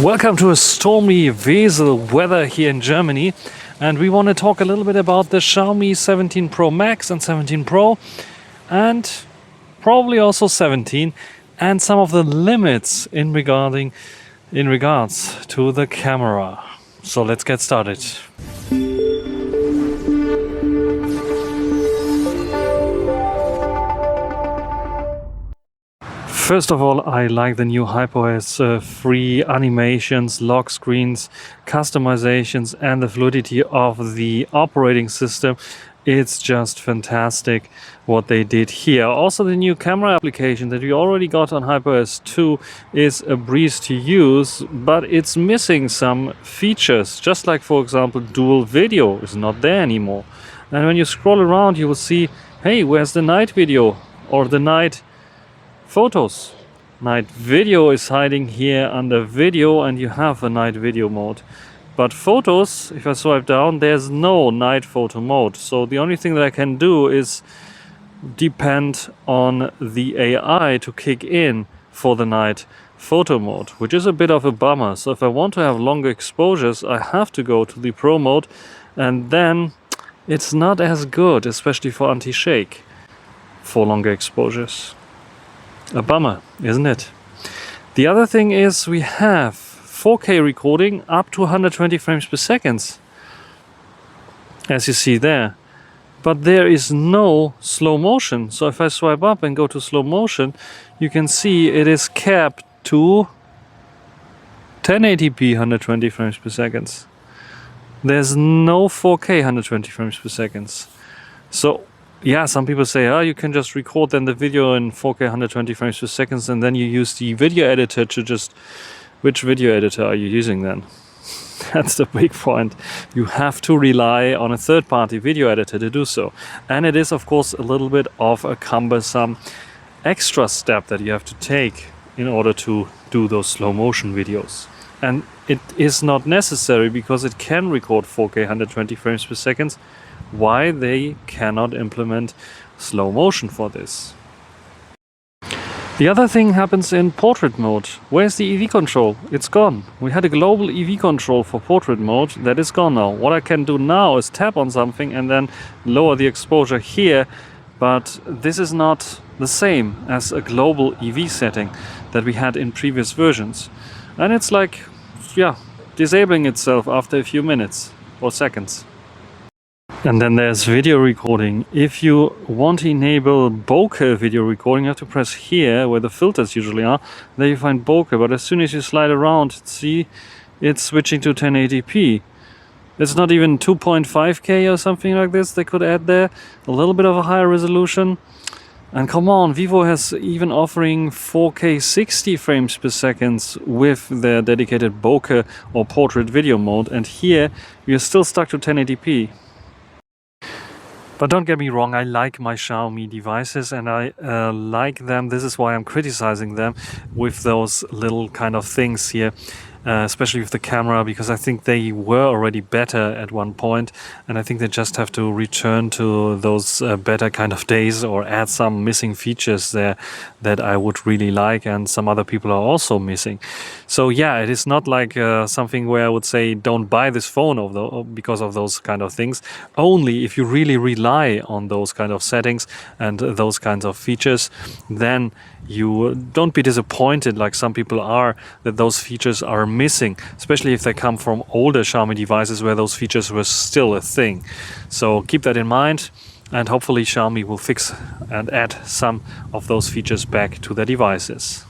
Welcome to a stormy Wesel weather here in Germany, and we want to talk a little bit about the Xiaomi 17 Pro Max and 17 Pro and probably also 17 and some of the limits in regards to the camera. So let's get started. First of all, I like the new HyperOS free animations, lock screens, customizations and the fluidity of the operating system. It's just fantastic what they did here. Also, the new camera application that we already got on HyperOS 2 is a breeze to use, but it's missing some features, just like, for example, dual video is not there anymore. And when you scroll around, you will see, hey, where's the night video or the night photos? Night video is hiding here under video, and you have a night video mode. But photos, if I swipe down, there's no night photo mode. So the only thing that I can do is depend on the AI to kick in for the night photo mode, which is a bit of a bummer. So if I want to have longer exposures, I have to go to the Pro mode, and then it's not as good, especially for anti-shake, for longer exposures. A bummer, isn't it? The other thing is we have 4K recording up to 120 frames per second, as you see there. But there is no slow motion. So if I swipe up and go to slow motion, you can see it is capped to 1080p 120 frames per second. There's no 4K 120 frames per second. So yeah, some people say, oh, you can just record then the video in 4K 120 frames per second, and then you use the video editor to just... Which video editor are you using then? That's the big point. You have to rely on a third-party video editor to do so. And it is, of course, a little bit of a cumbersome extra step that you have to take in order to do those slow motion videos. And it is not necessary because it can record 4K 120 frames per second. Why they cannot implement slow motion for this? The other thing happens in portrait mode. Where's the EV control? It's gone. We had a global EV control for portrait mode. That is gone now. What I can do now is tap on something and then lower the exposure here. But this is not the same as a global EV setting that we had in previous versions. And it's like, yeah, disabling itself after a few minutes or seconds. And then there's video recording. If you want to enable Bokeh video recording, you have to press here where the filters usually are. There you find Bokeh, but as soon as you slide around, see, it's switching to 1080p. It's not even 2.5K or something like this they could add there. A little bit of a higher resolution. And come on, Vivo has even offering 4K 60 frames per second with their dedicated Bokeh or portrait video mode. And here we are still stuck to 1080p. But don't get me wrong, I like my Xiaomi devices and I like them. This is why I'm criticizing them with those little kind of things here, especially with the camera, because I think they were already better at one point, and I think they just have to return to those better kind of days or add some missing features there that I would really like and some other people are also missing. So yeah, it is not like something where I would say don't buy this phone because of those kind of things. Only if you really rely on those kind of settings and those kinds of features, then you don't be disappointed like some people are that those features are missing, especially if they come from older Xiaomi devices where those features were still a thing. So keep that in mind, and hopefully Xiaomi will fix and add some of those features back to their devices.